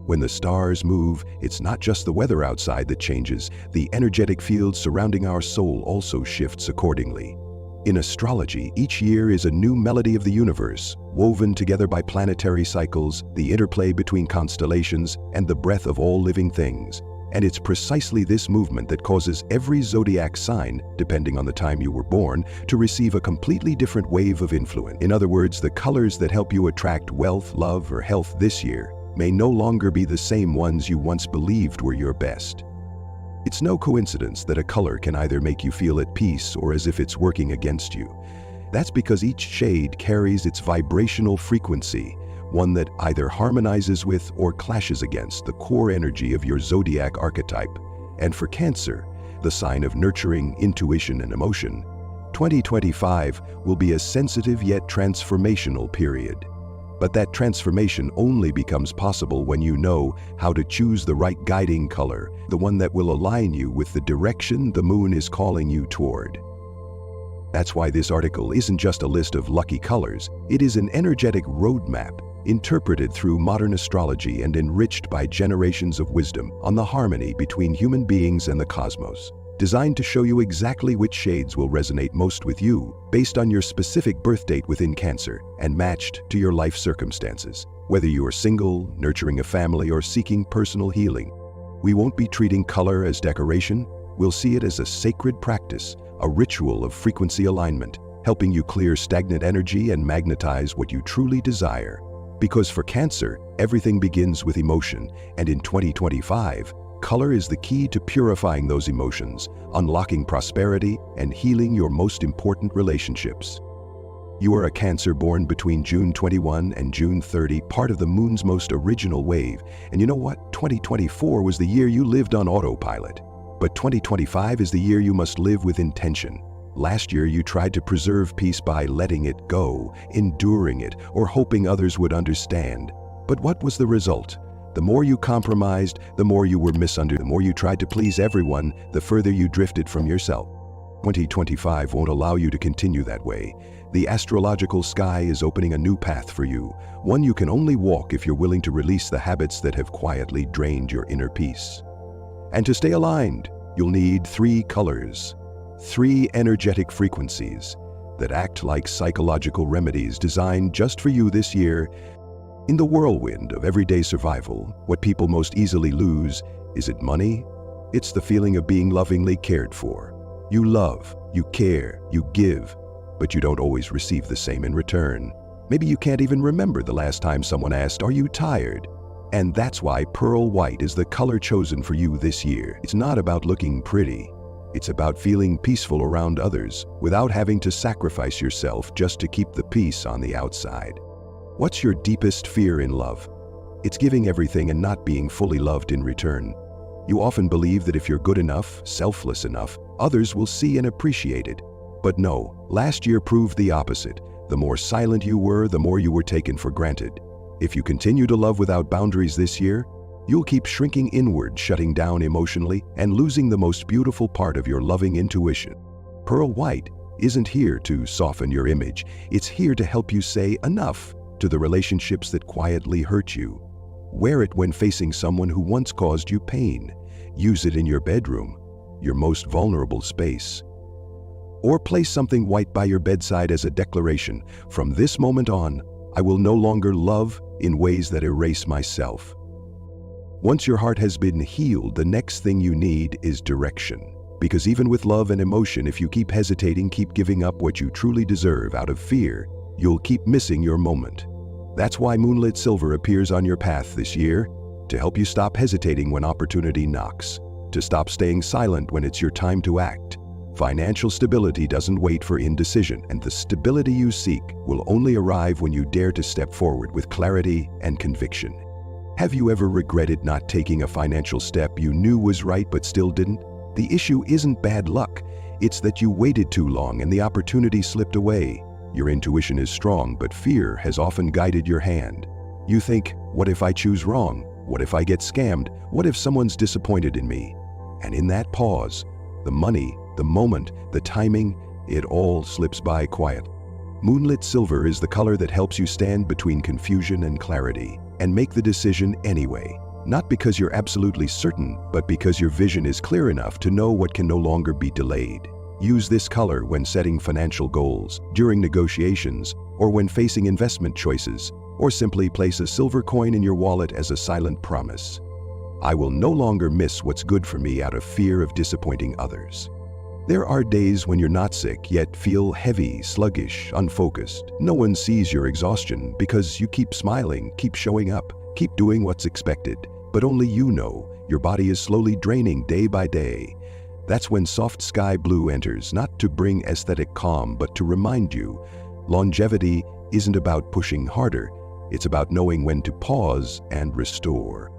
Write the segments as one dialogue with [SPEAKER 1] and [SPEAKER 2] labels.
[SPEAKER 1] When the stars move, it's not just the weather outside that changes, the energetic field surrounding our soul also shifts accordingly. In astrology, each year is a new melody of the universe, woven together by planetary cycles, the interplay between constellations, and the breath of all living things. And it's precisely this movement that causes every zodiac sign, depending on the time you were born, to receive a completely different wave of influence. In other words, the colors that help you attract wealth, love, or health this year may no longer be the same ones you once believed were your best. It's no coincidence that a color can either make you feel at peace or as if it's working against you. That's because each shade carries its vibrational frequency, one that either harmonizes with or clashes against the core energy of your zodiac archetype. And for Cancer, the sign of nurturing, intuition, and emotion, 2025 will be a sensitive yet transformational period. But that transformation only becomes possible when you know how to choose the right guiding color, the one that will align you with the direction the moon is calling you toward. That's why this article isn't just a list of lucky colors, it is an energetic roadmap, interpreted through modern astrology and enriched by generations of wisdom on the harmony between human beings and the cosmos. Designed to show you exactly which shades will resonate most with you, based on your specific birth date within Cancer, and matched to your life circumstances. Whether you are single, nurturing a family, or seeking personal healing, we won't be treating color as decoration, we'll see it as a sacred practice, a ritual of frequency alignment, helping you clear stagnant energy and magnetize what you truly desire. Because for Cancer, everything begins with emotion, and in 2025, color is the key to purifying those emotions, unlocking prosperity, and healing your most important relationships. You are a Cancer born between June 21 and June 30, part of the moon's most original wave. And you know what? 2024 was the year you lived on autopilot. But 2025 is the year you must live with intention. Last year you tried to preserve peace by letting it go, enduring it, or hoping others would understand. But what was the result? The more you compromised, the more you were misunderstood. The more you tried to please everyone, the further you drifted from yourself. 2025 won't allow you to continue that way. The astrological sky is opening a new path for you, one you can only walk if you're willing to release the habits that have quietly drained your inner peace. And to stay aligned, you'll need 3 colors, 3 energetic frequencies that act like psychological remedies designed just for you this year. In the whirlwind of everyday survival, what people most easily lose, is it money? It's the feeling of being lovingly cared for. You love, you care, you give, but you don't always receive the same in return. Maybe you can't even remember the last time someone asked, "Are you tired?" And that's why pearl white is the color chosen for you this year. It's not about looking pretty. It's about feeling peaceful around others without having to sacrifice yourself just to keep the peace on the outside. What's your deepest fear in love? It's giving everything and not being fully loved in return. You often believe that if you're good enough, selfless enough, others will see and appreciate it. But no, last year proved the opposite. The more silent you were, the more you were taken for granted. If you continue to love without boundaries this year, you'll keep shrinking inward, shutting down emotionally, and losing the most beautiful part of your loving intuition. Pearl white isn't here to soften your image. It's here to help you say enough to the relationships that quietly hurt you. Wear it when facing someone who once caused you pain. Use it in your bedroom, your most vulnerable space. Or place something white by your bedside as a declaration. From this moment on, I will no longer love in ways that erase myself. Once your heart has been healed, the next thing you need is direction. Because even with love and emotion, if you keep hesitating, keep giving up what you truly deserve out of fear, you'll keep missing your moment. That's why moonlit silver appears on your path this year, to help you stop hesitating when opportunity knocks, to stop staying silent when it's your time to act. Financial stability doesn't wait for indecision, and the stability you seek will only arrive when you dare to step forward with clarity and conviction. Have you ever regretted not taking a financial step you knew was right but still didn't? The issue isn't bad luck, it's that you waited too long and the opportunity slipped away. Your intuition is strong, but fear has often guided your hand. You think, what if I choose wrong? What if I get scammed? What if someone's disappointed in me? And in that pause, the money, the moment, the timing, it all slips by quietly. Moonlit silver is the color that helps you stand between confusion and clarity and make the decision anyway. Not because you're absolutely certain, but because your vision is clear enough to know what can no longer be delayed. Use this color when setting financial goals, during negotiations, or when facing investment choices, or simply place a silver coin in your wallet as a silent promise. I will no longer miss what's good for me out of fear of disappointing others. There are days when you're not sick, yet feel heavy, sluggish, unfocused. No one sees your exhaustion because you keep smiling, keep showing up, keep doing what's expected. But only you know your body is slowly draining day by day. That's when soft sky blue enters, not to bring aesthetic calm, but to remind you, longevity isn't about pushing harder. It's about knowing when to pause and restore.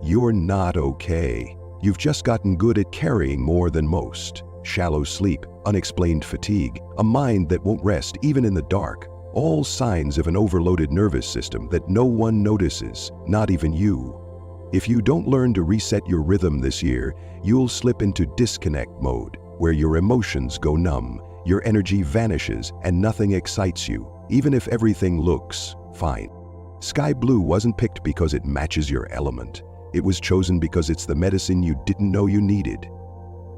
[SPEAKER 1] You're not okay. You've just gotten good at carrying more than most. Shallow sleep, unexplained fatigue, a mind that won't rest even in the dark. All signs of an overloaded nervous system that no one notices, not even you. If you don't learn to reset your rhythm this year, you'll slip into disconnect mode, where your emotions go numb, your energy vanishes, and nothing excites you, even if everything looks fine. Sky blue wasn't picked because it matches your element. It was chosen because it's the medicine you didn't know you needed.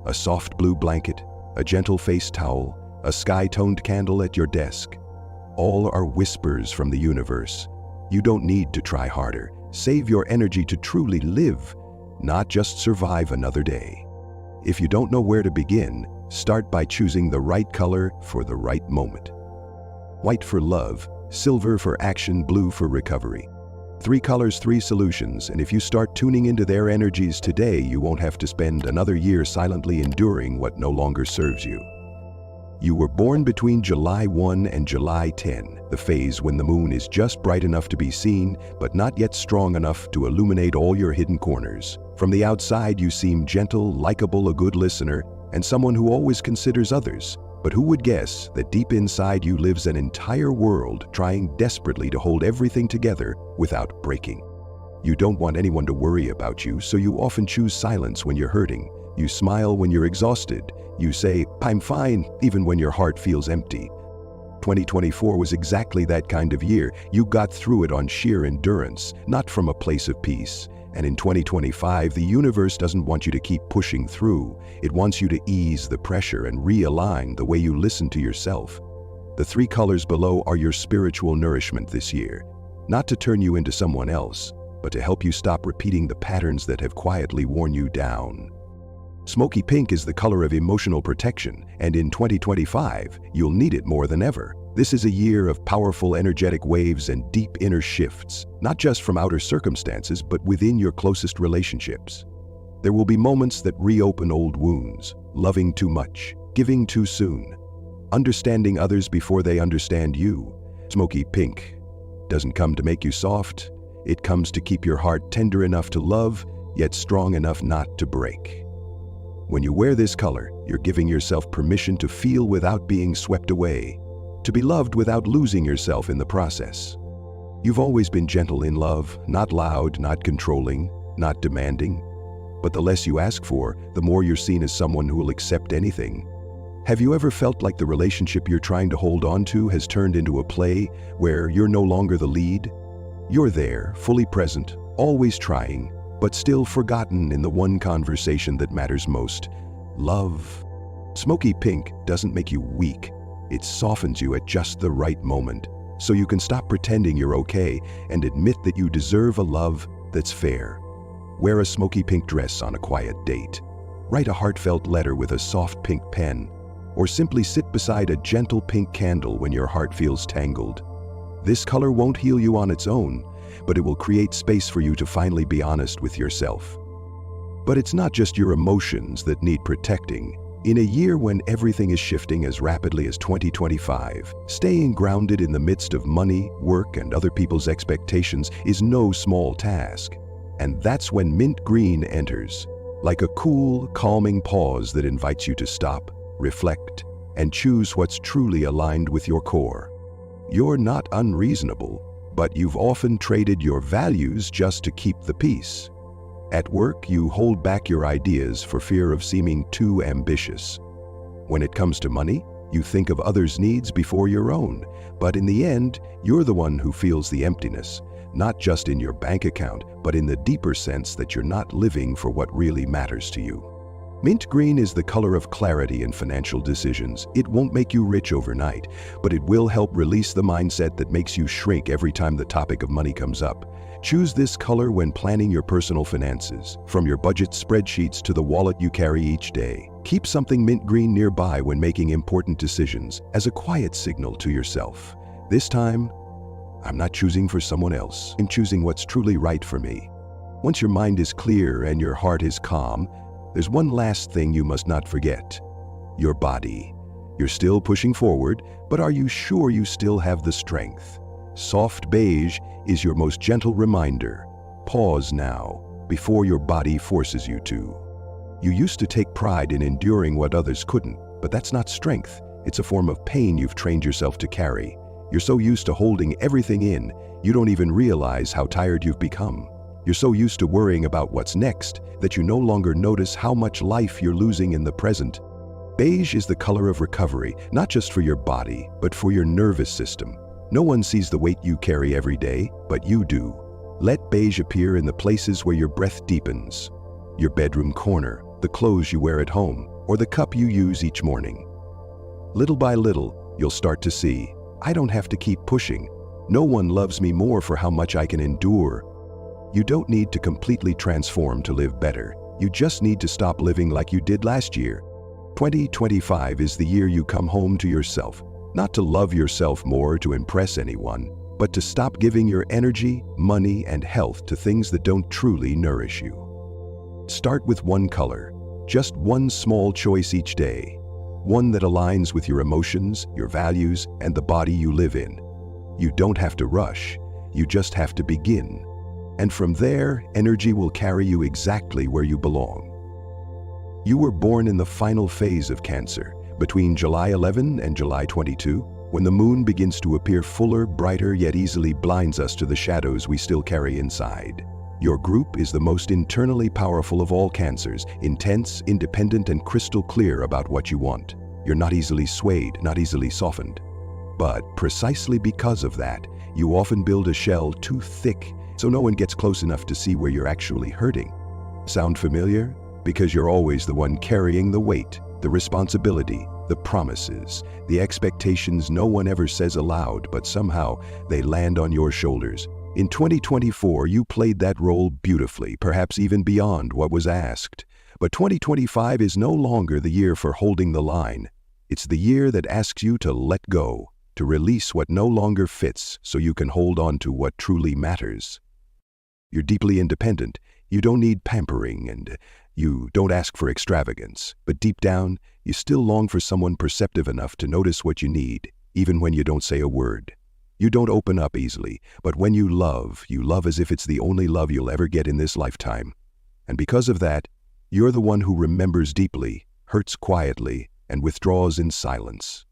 [SPEAKER 1] A soft blue blanket, a gentle face towel, a sky-toned candle at your desk. All are whispers from the universe. You don't need to try harder. Save your energy to truly live, not just survive another day. If you don't know where to begin, start by choosing the right color for the right moment. White for love, silver for action, blue for recovery. 3 colors, 3 solutions, and if you start tuning into their energies today, you won't have to spend another year silently enduring what no longer serves you. You were born between July 1 and July 10, the phase when the moon is just bright enough to be seen, but not yet strong enough to illuminate all your hidden corners. From the outside, you seem gentle, likable, a good listener, and someone who always considers others. But who would guess that deep inside you lives an entire world trying desperately to hold everything together without breaking? You don't want anyone to worry about you, so you often choose silence when you're hurting. You smile when you're exhausted. You say, "I'm fine," even when your heart feels empty. 2024 was exactly that kind of year. You got through it on sheer endurance, not from a place of peace. And in 2025, the universe doesn't want you to keep pushing through. It wants you to ease the pressure and realign the way you listen to yourself. The 3 colors below are your spiritual nourishment this year, not to turn you into someone else, but to help you stop repeating the patterns that have quietly worn you down. Smoky pink is the color of emotional protection, and in 2025, you'll need it more than ever. This is a year of powerful energetic waves and deep inner shifts, not just from outer circumstances, but within your closest relationships. There will be moments that reopen old wounds, loving too much, giving too soon, understanding others before they understand you. Smoky pink doesn't come to make you soft. It comes to keep your heart tender enough to love, yet strong enough not to break. When you wear this color, you're giving yourself permission to feel without being swept away, to be loved without losing yourself in the process. You've always been gentle in love, not loud, not controlling, not demanding. But the less you ask for, the more you're seen as someone who will accept anything. Have you ever felt like the relationship you're trying to hold on to has turned into a play where you're no longer the lead? You're there, fully present, always trying, but still forgotten in the one conversation that matters most: love. Smoky pink doesn't make you weak. It softens you at just the right moment, so you can stop pretending you're okay and admit that you deserve a love that's fair. Wear a smoky pink dress on a quiet date. Write a heartfelt letter with a soft pink pen, or simply sit beside a gentle pink candle when your heart feels tangled. This color won't heal you on its own, but it will create space for you to finally be honest with yourself. But it's not just your emotions that need protecting. In a year when everything is shifting as rapidly as 2025, staying grounded in the midst of money, work, and other people's expectations is no small task. And that's when mint green enters, like a cool, calming pause that invites you to stop, reflect, and choose what's truly aligned with your core. You're not unreasonable, but you've often traded your values just to keep the peace. At work, you hold back your ideas for fear of seeming too ambitious. When it comes to money, you think of others' needs before your own, but in the end, you're the one who feels the emptiness, not just in your bank account, but in the deeper sense that you're not living for what really matters to you. Mint green is the color of clarity in financial decisions. It won't make you rich overnight, but it will help release the mindset that makes you shrink every time the topic of money comes up. Choose this color when planning your personal finances, from your budget spreadsheets to the wallet you carry each day. Keep something mint green nearby when making important decisions as a quiet signal to yourself. This time, I'm not choosing for someone else. I'm choosing what's truly right for me. Once your mind is clear and your heart is calm, there's one last thing you must not forget: your body. You're still pushing forward, but are you sure you still have the strength? Soft beige is your most gentle reminder. Pause now, before your body forces you to. You used to take pride in enduring what others couldn't, but that's not strength. It's a form of pain you've trained yourself to carry. You're so used to holding everything in, you don't even realize how tired you've become. You're so used to worrying about what's next that you no longer notice how much life you're losing in the present. Beige is the color of recovery, not just for your body, but for your nervous system. No one sees the weight you carry every day, but you do. Let beige appear in the places where your breath deepens. Your bedroom corner, the clothes you wear at home, or the cup you use each morning. Little by little, you'll start to see, I don't have to keep pushing. No one loves me more for how much I can endure. You don't need to completely transform to live better. You just need to stop living like you did last year. 2025 is the year you come home to yourself, not to love yourself more to impress anyone, but to stop giving your energy, money, and health to things that don't truly nourish you. Start with one color, just one small choice each day, one that aligns with your emotions, your values, and the body you live in. You don't have to rush, you just have to begin. And from there, energy will carry you exactly where you belong. You were born in the final phase of Cancer, between July 11 and July 22, when the moon begins to appear fuller, brighter, yet easily blinds us to the shadows we still carry inside. Your group is the most internally powerful of all Cancers, intense, independent, and crystal clear about what you want. You're not easily swayed, not easily softened. But precisely because of that, you often build a shell too thick so no one gets close enough to see where you're actually hurting. Sound familiar? Because you're always the one carrying the weight, the responsibility, the promises, the expectations no one ever says aloud, but somehow they land on your shoulders. In 2024, you played that role beautifully, perhaps even beyond what was asked. But 2025 is no longer the year for holding the line. It's the year that asks you to let go, to release what no longer fits so you can hold on to what truly matters. You're deeply independent. You don't need pampering and you don't ask for extravagance. But deep down, you still long for someone perceptive enough to notice what you need, even when you don't say a word. You don't open up easily, but when you love as if it's the only love you'll ever get in this lifetime. And because of that, you're the one who remembers deeply, hurts quietly, and withdraws in silence.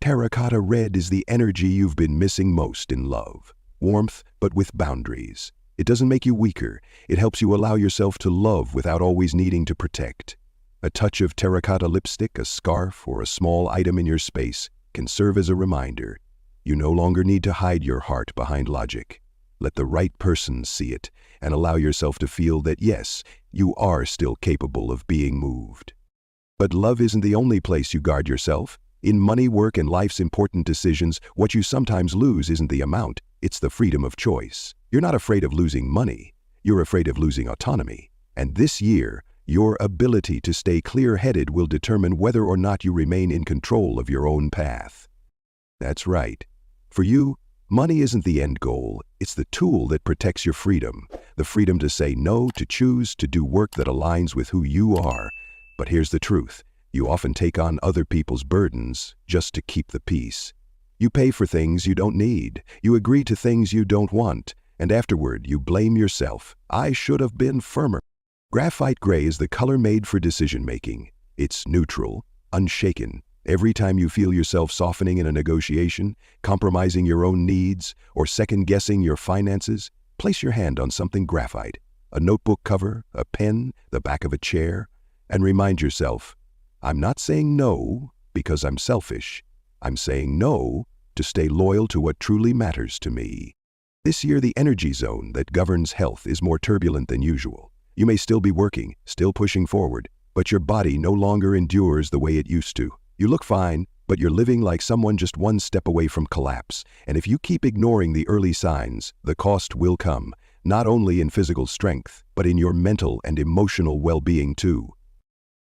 [SPEAKER 1] Terracotta red is the energy you've been missing most in love. Warmth, but with boundaries. It doesn't make you weaker. It helps you allow yourself to love without always needing to protect. A touch of terracotta lipstick, a scarf, or a small item in your space can serve as a reminder. You no longer need to hide your heart behind logic. Let the right person see it and allow yourself to feel that yes, you are still capable of being moved. But love isn't the only place you guard yourself. In money, work, and life's important decisions, what you sometimes lose isn't the amount, it's the freedom of choice. You're not afraid of losing money, you're afraid of losing autonomy. And this year, your ability to stay clear-headed will determine whether or not you remain in control of your own path. That's right. For you, money isn't the end goal, it's the tool that protects your freedom. The freedom to say no, to choose, to do work that aligns with who you are. But here's the truth. You often take on other people's burdens just to keep the peace. You pay for things you don't need. You agree to things you don't want. And afterward, you blame yourself. I should have been firmer. Graphite gray is the color made for decision-making. It's neutral, unshaken. Every time you feel yourself softening in a negotiation, compromising your own needs, or second-guessing your finances, place your hand on something graphite. A notebook cover, a pen, the back of a chair, and remind yourself, I'm not saying no because I'm selfish. I'm saying no to stay loyal to what truly matters to me. This year, the energy zone that governs health is more turbulent than usual. You may still be working, still pushing forward, but your body no longer endures the way it used to. You look fine, but you're living like someone just one step away from collapse. And if you keep ignoring the early signs, the cost will come, not only in physical strength, but in your mental and emotional well-being too.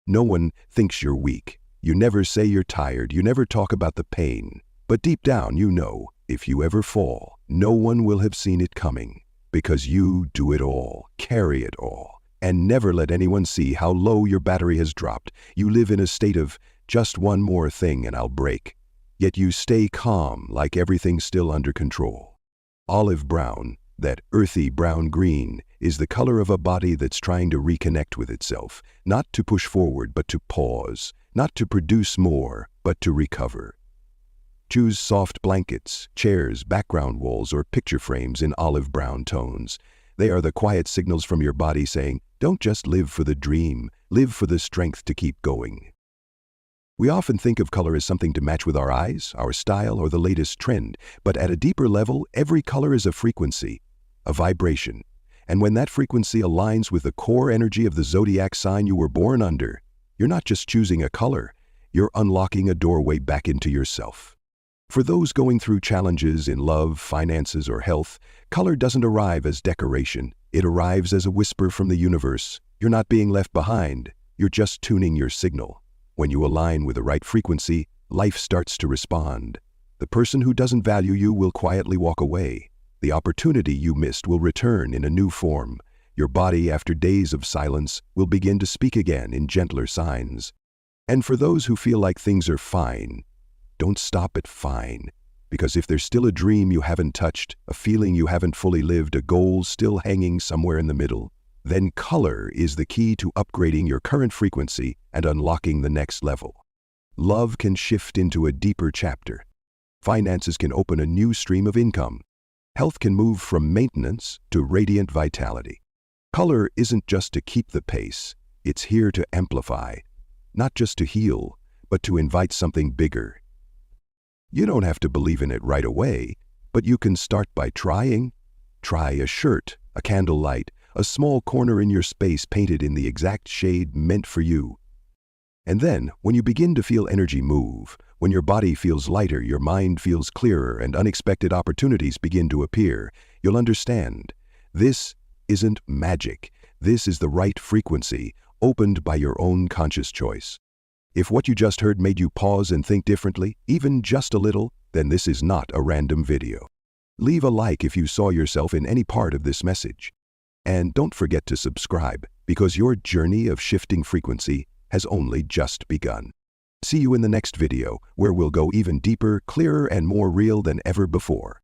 [SPEAKER 1] No one thinks you're weak. You never say you're tired. You never talk about the pain. But deep down, you know, if you ever fall, no one will have seen it coming, because you do it all, carry it all, and never let anyone see how low your battery has dropped. You live in a state of just one more thing and I'll break. Yet you stay calm, like everything's still under control. Olive brown, that earthy brown-green, is the color of a body that's trying to reconnect with itself, not to push forward but to pause, not to produce more but to recover. Choose soft blankets, chairs, background walls, or picture frames in olive brown tones. They are the quiet signals from your body saying, don't just live for the dream, live for the strength to keep going. We often think of color as something to match with our eyes, our style, or the latest trend, but at a deeper level, every color is a frequency, a vibration. And when that frequency aligns with the core energy of the zodiac sign you were born under, you're not just choosing a color, you're unlocking a doorway back into yourself. For those going through challenges in love, finances, or health, color doesn't arrive as decoration. It arrives as a whisper from the universe. You're not being left behind. You're just tuning your signal. When you align with the right frequency, life starts to respond. The person who doesn't value you will quietly walk away. The opportunity you missed will return in a new form. Your body, after days of silence, will begin to speak again in gentler signs. And for those who feel like things are fine, don't stop at fine. Because if there's still a dream you haven't touched, a feeling you haven't fully lived, a goal still hanging somewhere in the middle, then color is the key to upgrading your current frequency and unlocking the next level. Love can shift into a deeper chapter. Finances can open a new stream of income. Health can move from maintenance to radiant vitality. Color isn't just to keep the pace, it's here to amplify, not just to heal, but to invite something bigger. You don't have to believe in it right away, but you can start by trying. Try a shirt, a candlelight, a small corner in your space painted in the exact shade meant for you. And then, when you begin to feel energy move, when your body feels lighter, your mind feels clearer, and unexpected opportunities begin to appear, you'll understand. This isn't magic. This is the right frequency, opened by your own conscious choice. If what you just heard made you pause and think differently, even just a little, then this is not a random video. Leave a like if you saw yourself in any part of this message. And don't forget to subscribe, because your journey of shifting frequency has only just begun. See you in the next video, where we'll go even deeper, clearer, and more real than ever before.